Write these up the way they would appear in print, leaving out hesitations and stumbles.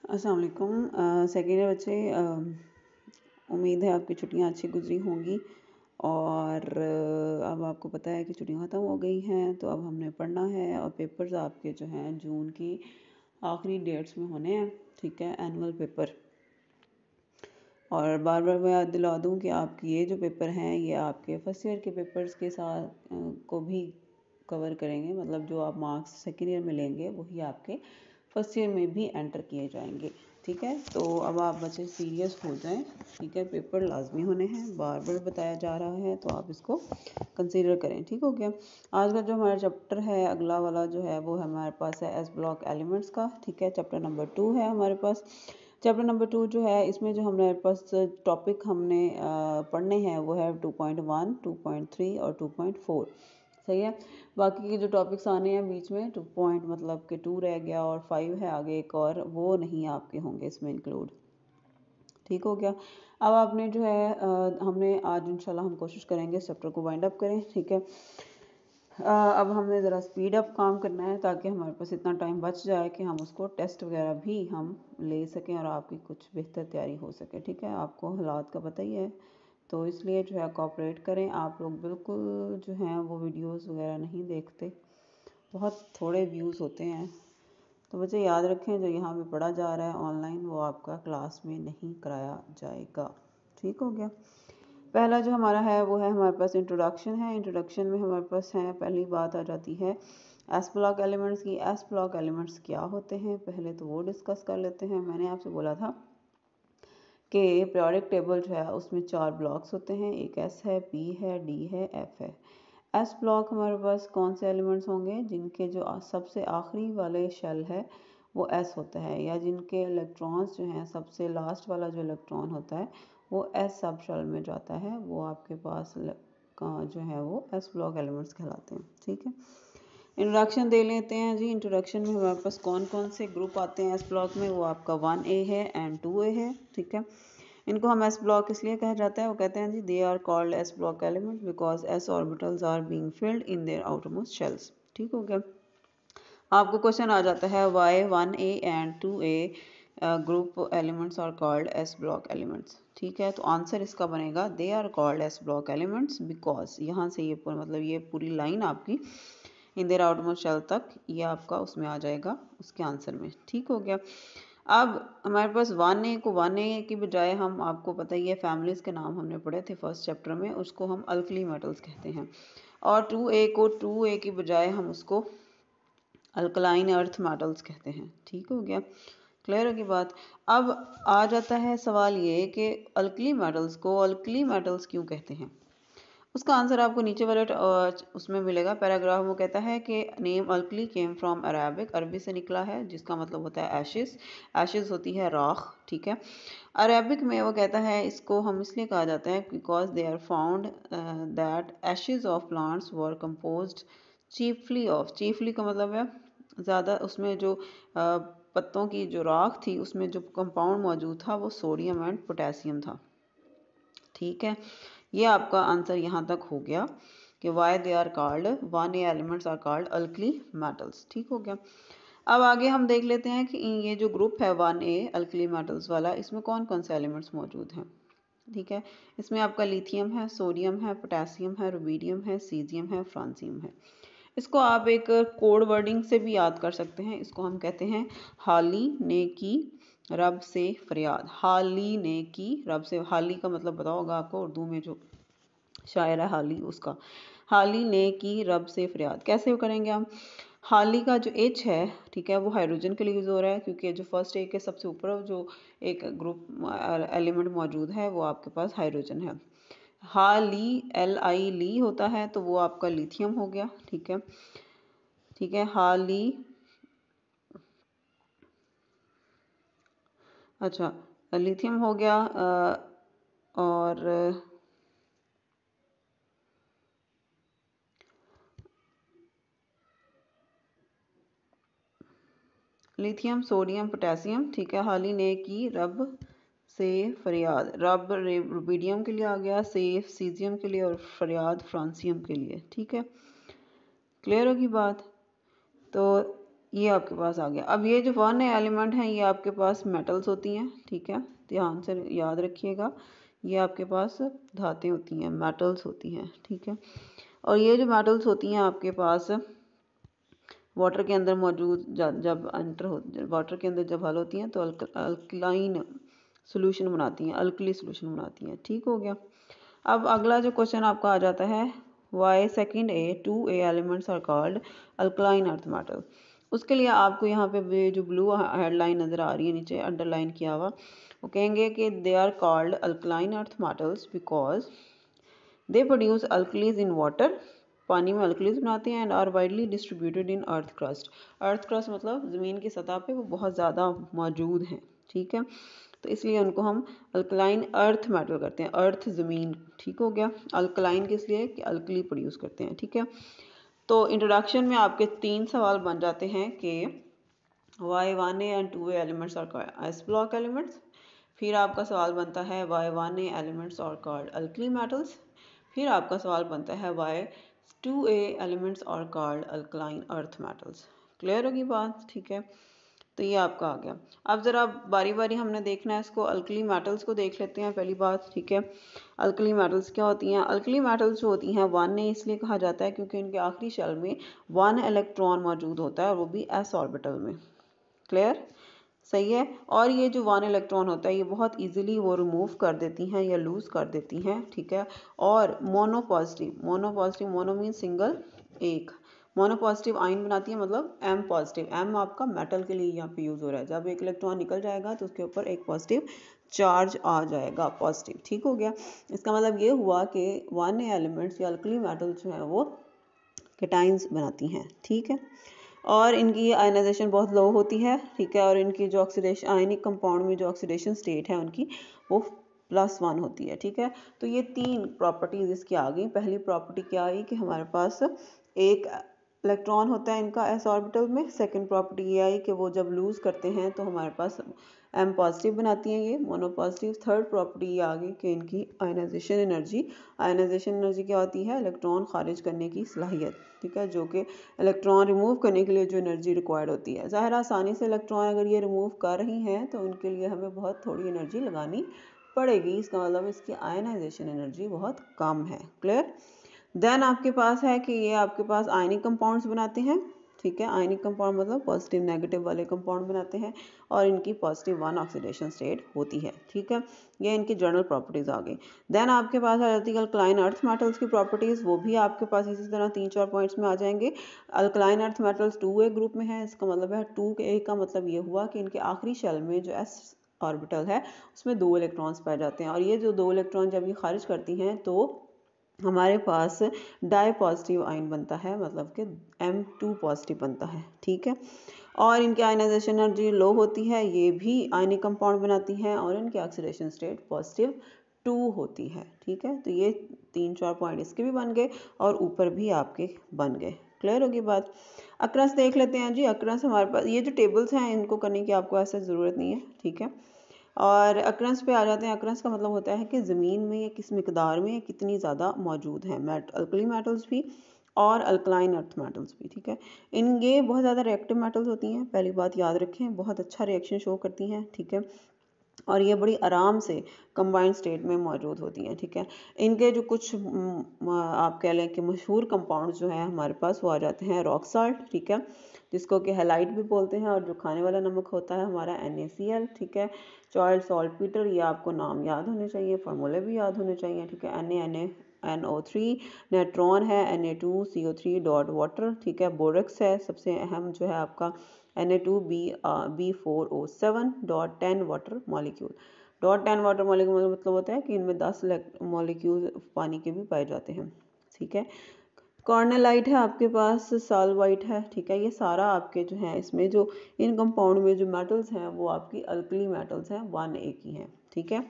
अस्सलाम वालेकुम second year बच्चे, उम्मीद है आपकी छुट्टियां अच्छी गुजरी होंगी। और अब आपको पता है कि छुट्टियां ख़त्म हो गई हैं, तो अब हमने पढ़ना है और पेपर्स आपके जो हैं जून की आखिरी डेट्स में होने हैं। ठीक है, एनुअल पेपर। और बार बार मैं याद दिला दूं कि आपके ये जो पेपर हैं ये आपके फर्स्ट ईयर के पेपर्स के साथ को भी कवर करेंगे। मतलब जो आप मार्क्स सेकेंड ईयर में लेंगे वही आपके फर्स्ट ईयर में भी एंटर किए जाएंगे। ठीक है, तो अब आप बच्चे सीरियस हो जाएं। ठीक है, पेपर लाजमी होने हैं, बार बार बताया जा रहा है, तो आप इसको कंसीडर करें। ठीक हो गया। आज का जो हमारा चैप्टर है अगला वाला जो है वो हमारे पास है एस ब्लॉक एलिमेंट्स का। ठीक है, चैप्टर नंबर 2 है हमारे पास। चैप्टर नंबर 2 जो है इसमें जो हमारे पास टॉपिक हमने पढ़ने हैं वो है 2.1, 2.3 और 2.4। सही है। बाकी के जो टॉपिक्स आने हैं बीच में 2 पॉइंट मतलब कि 2 रह गया और 5 है आगे एक और, वो नहीं आपके होंगे इसमें इंक्लूड। ठीक हो गया। अब आपने जो है हमने आज इंशाल्लाह हम कोशिश करेंगे इस चैप्टर को वाइंड अप करें। ठीक है, अब हमें ज़रा स्पीड अप काम करना है ताकि हमारे पास इतना टाइम बच जाए कि हम उसको टेस्ट वगैरह भी हम ले सकें और आपकी कुछ बेहतर तैयारी हो सके। ठीक है, आपको हालात का पता ही है, तो इसलिए जो है कोऑपरेट करें। आप लोग बिल्कुल जो हैं वो वीडियोस वगैरह नहीं देखते, बहुत थोड़े व्यूज़ होते हैं। तो बच्चे याद रखें, जो यहाँ पे पढ़ा जा रहा है ऑनलाइन वो आपका क्लास में नहीं कराया जाएगा। ठीक हो गया। पहला जो हमारा है वो है हमारे पास इंट्रोडक्शन है। इंट्रोडक्शन में हमारे पास है, पहली बात आ जाती है एस ब्लॉक एलिमेंट्स की। एस ब्लॉक एलिमेंट्स क्या होते हैं पहले तो वो डिस्कस कर लेते हैं। मैंने आपसे बोला था कि पीरियोडिक टेबल जो है उसमें 4 ब्लॉक्स होते हैं, एक एस है, पी है, डी है, एफ है। एस ब्लॉक हमारे पास कौन से एलिमेंट्स होंगे? जिनके जो सबसे आखिरी वाले शेल है वो एस होता है, या जिनके इलेक्ट्रॉन्स जो हैं सबसे लास्ट वाला जो इलेक्ट्रॉन होता है वो एस सब शेल में जाता है, वो आपके पास जो है वो एस ब्लॉक एलिमेंट्स कहलाते हैं। ठीक है, इंट्रोडक्शन दे लेते हैं जी। इंट्रोडक्शन में हमारे पास कौन कौन से ग्रुप आते हैं एस ब्लॉक में? वो आपका 1A है एंड 2A है। ठीक है, इनको हम एस ब्लॉक इसलिए कहा जाता है, वो कहते हैं जी they are called S block element because S orbitals are being filled in their outermost shells. ठीक हो गया। आपको क्वेश्चन आ जाता है why 1A and 2A group elements are called S block elements. ठीक है, तो आंसर इसका बनेगा they are called S block elements because, यहाँ से ये मतलब ये पूरी लाइन आपकी इन देयर आउटमोस्ट शेल तक ये आपका उसमें आ जाएगा उसके आंसर में। ठीक हो गया। अब हमारे पास 1A को 1A की बजाय हम, आपको पता ही है फैमिलीज के नाम हमने पढ़े थे फर्स्ट चैप्टर में, उसको हम अल्कली मेटल्स कहते हैं। और 2A को 2A की बजाय हम उसको अल्कलाइन अर्थ मेटल्स कहते हैं। ठीक हो गया, क्लियर होगी बात। अब आ जाता है सवाल ये कि अल्कली मेटल्स को अल्कली मेटल्स क्यों कहते हैं? उसका आंसर आपको नीचे वाले उसमें मिलेगा पैराग्राफ। वो कहता है कि name alkali came from Arabic, अरबी से निकला है, जिसका मतलब होता है एशिस। एशिस होती है राख। ठीक है, अरेबिक में वो कहता है इसको हम इसलिए कहा जाता है because they are found that ashes of plants were composed chiefly of, chiefly का मतलब है ज़्यादा, उसमें जो पत्तों की जो राख थी उसमें जो कंपाउंड मौजूद था वो सोडियम एंड पोटेशियम था। ठीक है, ये आपका आंसर यहाँ तक हो गया कि why they are called 1A elements are called alkali metals. ठीक हो गया। अब आगे हम देख लेते हैं कि ये जो ग्रुप है 1A अल्कली मेटल्स वाला, इसमें कौन कौन से एलिमेंट्स मौजूद हैं। ठीक है, इसमें आपका लिथियम है, सोडियम है, पोटेशियम है, रुबीडियम है, सीजियम है, फ्रांसियम है। इसको आप एक कोड वर्डिंग से भी याद कर सकते हैं। इसको हम कहते हैं हाली ने की रब से फरियाद। हाली ने की रब से, हाली का मतलब पता होगा आपको, उर्दू में जो शायर है हाली, उसका हाली ने की रब से फरियाद कैसे करेंगे हम? हाली का जो एच है, ठीक है, वो हाइड्रोजन के लिए यूज़ हो रहा है क्योंकि जो फर्स्ट ए के सबसे ऊपर जो एक ग्रुप एलिमेंट मौजूद है वो आपके पास हाइड्रोजन है। हाली LI ली होता है तो वो आपका लिथियम हो गया। ठीक है, ठीक है, हाली, अच्छा लिथियम हो गया। और लिथियम, सोडियम, पोटेशियम। ठीक है, हाली ने की रब से फरियाद, रब रुबीडियम के लिए आ गया, से सीजियम के लिए और फरियाद फ्रांसियम के लिए। ठीक है, क्लियर होगी बात। तो ये आपके पास आ गया। अब ये जो वन एलिमेंट हैं ये आपके पास मेटल्स होती हैं, ठीक है, ध्यान से याद रखिएगा। ये आपके पास धातें होती हैं, मेटल्स होती हैं, ठीक है। और ये जो मेटल्स होती हैं आपके पास वाटर के अंदर मौजूद जब एंटर हो वाटर के अंदर जब हल होती हैं तो अल्कलाइन सोल्यूशन बनाती हैं, अल्कली सोल्यूशन बनाती हैं, ठीक हो गया। अब अगला जो क्वेश्चन आपका आ जाता है, why second A 2A elements are called alkaline earth metal. उसके लिए आपको यहाँ पे जो ब्लू हेडलाइन नज़र आ रही है नीचे अंडरलाइन किया हुआ, वो कहेंगे कि they are called alkaline earth metals because they produce alkalis in water, पानी में अल्कलीज बनाते हैं, and are widely distributed in earth crust. Earth crust मतलब ज़मीन की सतह पे वो बहुत ज़्यादा मौजूद हैं, ठीक है, तो इसलिए उनको हम अल्कलाइन अर्थ मेटल करते हैं, अर्थ ज़मीन, ठीक हो गया। अल्कलाइन किस लिए कि अल्कली प्रोड्यूस करते हैं, ठीक है। तो इंट्रोडक्शन में आपके 3 सवाल बन जाते हैं कि why 1A and 2A elements are S block elements. फिर आपका सवाल बनता है why 1A elements are called alkali metals. फिर आपका सवाल बनता है why 2A elements are called alkaline earth metals. Clear होगी बात, ठीक है। तो ये आपका आ गया। अब ज़रा बारी बारी हमने देखना है इसको, अल्कली मेटल्स को देख लेते हैं पहली बात, ठीक है। अल्कली मेटल्स क्या होती हैं? अल्कली मेटल्स जो होती हैं 1A इसलिए कहा जाता है क्योंकि इनके आखिरी शेल में 1 इलेक्ट्रॉन मौजूद होता है और वो भी s ऑर्बिटल में। क्लियर, सही है। और ये जो 1 इलेक्ट्रॉन होता है ये बहुत इजीली वो रिमूव कर देती हैं या लूज़ कर देती हैं, ठीक है। और mono positive, mono mean single, एक मोनो पॉजिटिव आयन बनाती है, मतलब M पॉजिटिव। M आपका मेटल के लिए यहाँ पे यूज़ हो रहा है। जब एक इलेक्ट्रॉन निकल जाएगा तो उसके ऊपर एक पॉजिटिव चार्ज आ जाएगा, पॉजिटिव, ठीक हो गया। इसका मतलब ये हुआ कि 1A एलिमेंट्स या अल्कली मेटल्स जो हैं वो केटाइंस बनाती हैं, ठीक है। और इनकी आयनाइजेशन बहुत लो होती है, ठीक है। और इनकी जो ऑक्सीडेशन, आयनिक कंपाउंड में जो ऑक्सीडेशन स्टेट है उनकी वो +1 होती है, ठीक है। तो ये 3 प्रॉपर्टीज इसकी आ गई। पहली प्रॉपर्टी क्या आई कि हमारे पास एक इलेक्ट्रॉन होता है इनका s ऑर्बिटल में। सेकंड प्रॉपर्टी ये आई कि वो जब लूज़ करते हैं तो हमारे पास M पॉजिटिव बनाती हैं ये मोनो पॉजिटिव। थर्ड प्रॉपर्टी ये आ गई कि इनकी आयनाइजेशन एनर्जी क्या होती है? इलेक्ट्रॉन खारिज करने की सलाहियत, ठीक है, जो कि इलेक्ट्रॉन रिमूव करने के लिए जो एनर्जी रिक्वायर्ड होती है। ज़ाहिर आसानी से इलेक्ट्रॉन अगर ये रिमूव कर रही हैं तो उनके लिए हमें बहुत थोड़ी एनर्जी लगानी पड़ेगी। इसका मतलब इसकी आयनाइजेशन एनर्जी बहुत कम है। क्लियर। देन आपके पास है कि ये आपके पास आयनिक कंपाउंड्स बनाते हैं, ठीक है। आयनिक कंपाउंड मतलब पॉजिटिव नेगेटिव वाले कंपाउंड बनाते हैं और इनकी +1 ऑक्सीडेशन स्टेट होती है, ठीक है। ये इनकी जनरल प्रॉपर्टीज आ गई। देन आपके पास आ जाती है अल्कलाइन अर्थ मेटल्स की प्रॉपर्टीज, वो भी आपके पास इसी तरह 3-4 पॉइंट्स में आ जाएंगे। Alkaline earth metals 2A group में है। इसका मतलब है 2A का मतलब ये हुआ कि इनके आखिरी शेल में जो s ऑर्बिटल है उसमें 2 इलेक्ट्रॉन्स पाए जाते हैं और ये जो 2 इलेक्ट्रॉन जब ये खारिज करती हैं तो हमारे पास डाई पॉजिटिव आयन बनता है, मतलब कि M2 पॉजिटिव बनता है, ठीक है। और इनकी आयनाइजेशन एनर्जी लो होती है, ये भी आयनिक कंपाउंड बनाती हैं और इनकी ऑक्सीडेशन स्टेट +2 होती है, ठीक है। तो ये 3-4 पॉइंट इसके भी बन गए और ऊपर भी आपके बन गए। क्लियर होगी बात। अक्रस देख लेते हैं जी। अक्रस हमारे पास ये जो टेबल्स हैं इनको करने की आपको ऐसा ज़रूरत नहीं है, ठीक है। और अक्रंस पे आ जाते हैं। अक्रंस का मतलब होता है कि ज़मीन में ये किस मिकदार में कितनी ज़्यादा मौजूद है, अल्कली मेटल्स भी और अल्कलाइन अर्थ मेटल्स भी, ठीक है। ये बहुत ज़्यादा रिएक्टिव मेटल्स होती हैं, पहली बात याद रखें, बहुत अच्छा रिएक्शन शो करती हैं, ठीक है। और ये बड़ी आराम से कंबाइंड स्टेट में मौजूद होती हैं, ठीक है। इनके जो कुछ आप कह लें कि मशहूर कंपाउंड्स जो हैं हमारे पास वो आ जाते हैं रॉक साल्ट, ठीक है, जिसको कि हैलाइट भी बोलते हैं, और जो खाने वाला नमक होता है हमारा NaCl, ठीक है। चार्ल्ड सॉल्टपीटर, ये आपको नाम याद होने चाहिए, फार्मूले भी याद होने चाहिए, ठीक है। NaNO3, नेट्रॉन है Na2CO3 डॉट वाटर, ठीक है। बोरक्स है सबसे अहम जो है आपका Na2B4O7 dot 10 water molecule. Dot 10 water molecule मतलब होता है कि इनमें 10 मॉलिक्यूल पानी के भी पाए जाते हैं, ठीक है। कॉर्नेलाइट है आपके पास, साल्वाइट है, ठीक है। ये सारा आपके जो है इसमें जो इन कंपाउंड में जो मेटल्स हैं वो आपकी अल्कली मेटल्स हैं, 1A की हैं, ठीक है।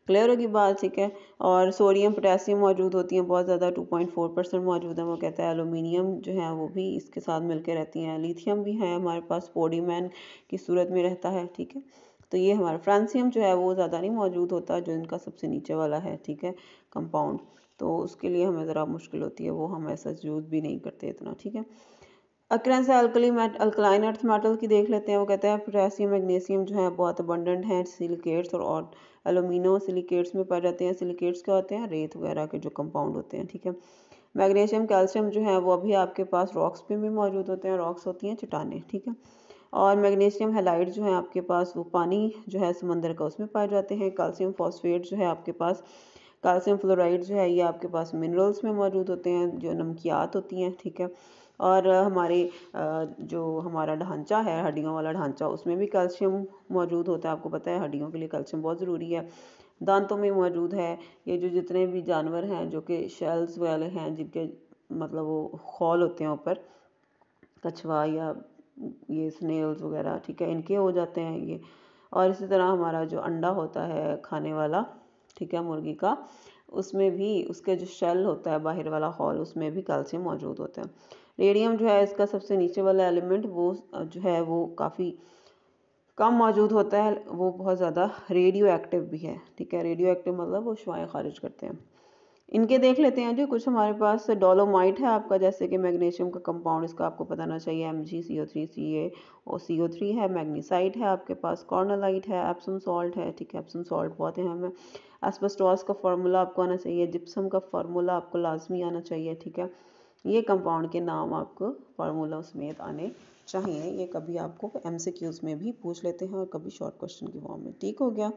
क्लियर होगी बात, ठीक है। और सोडियम पोटेशियम मौजूद होती हैं बहुत ज़्यादा, 2.4% मौजूद है। वो कहता है एलुमिनियम जो है वो भी इसके साथ मिलकर रहती हैं। लिथियम भी है हमारे पास, स्पोडीमैन की सूरत में रहता है, ठीक है। तो ये हमारा फ्रांसियम जो है वो ज़्यादा नहीं मौजूद होता, जो इनका सबसे नीचे वाला है, ठीक है, कंपाउंड। तो उसके लिए हमें ज़रा मुश्किल होती है, वो हम ऐसा यूज़ भी नहीं करते इतना, ठीक है। अक्रेंस अल्कलाइन अर्थ मेटल की देख लेते हैं। वो कहते हैं पोटेशियम मैग्नीशियम जो है बहुत अबंडेंट हैं सिलिकेट्स और एलुमिनो सिलिकेट्स में पाए जाते हैं। सिलिकेट्स क्या होते हैं? रेत वगैरह के जो कंपाउंड होते हैं, ठीक है। मैग्नीशियम कैल्शियम जो है वो अभी आपके पास रॉक्स पे भी मौजूद होते हैं। रॉक्स होती हैं चट्टानें, ठीक है। और मैग्नीशियम हैलाइड जो है आपके पास वो पानी जो है समंदर का उसमें पाए जाते हैं। कैल्शियम फॉस्फेट जो है आपके पास, कैल्शियम फ्लोराइड जो है ये आपके पास मिनरल्स में मौजूद होते हैं, जो नमकियात होती हैं, ठीक है। और हमारे जो हमारा ढांचा है, हड्डियों वाला ढांचा, उसमें भी कैल्शियम मौजूद होता है। आपको पता है हड्डियों के लिए कैल्शियम बहुत ज़रूरी है। दांतों में मौजूद है। ये जो जितने भी जानवर हैं जो कि शेल्स वाले हैं, जिनके मतलब वो खौल होते हैं ऊपर, कछुआ या ये स्नेल्स वगैरह, ठीक है, इनके हो जाते हैं ये। और इसी तरह हमारा जो अंडा होता है खाने वाला, ठीक है, मुर्गी का, उसमें भी उसके जो शेल होता है बाहर वाला हॉल, उसमें भी कैल्शियम मौजूद होता है। रेडियम जो है इसका सबसे नीचे वाला एलिमेंट, वो जो है वो काफ़ी कम मौजूद होता है। वो बहुत ज़्यादा रेडियो एक्टिव भी है, ठीक है। रेडियो एक्टिव मतलब वो शुआएँ खारिज करते हैं। इनके देख लेते हैं जी। कुछ हमारे पास डोलोमाइट है आपका, जैसे कि मैग्नीशियम का कंपाउंड, इसका आपको पता ना चाहिए, MgCO3 और CO3 है। मैग्नीसाइट है आपके पास, कॉर्नलाइट है, एप्सम सॉल्ट है, ठीक है। एप्सम सॉल्ट बहुत अहम है। एस्बेस्टॉस का फार्मूला आपको आना चाहिए। जिप्सम का फार्मूला आपको लाजमी आना चाहिए, ठीक है। ये कंपाउंड के नाम आपको फार्मूला समेत आने चाहिए। ये कभी आपको MCQs में भी पूछ लेते हैं और कभी शॉर्ट क्वेश्चन की फॉर्म में, ठीक हो गया।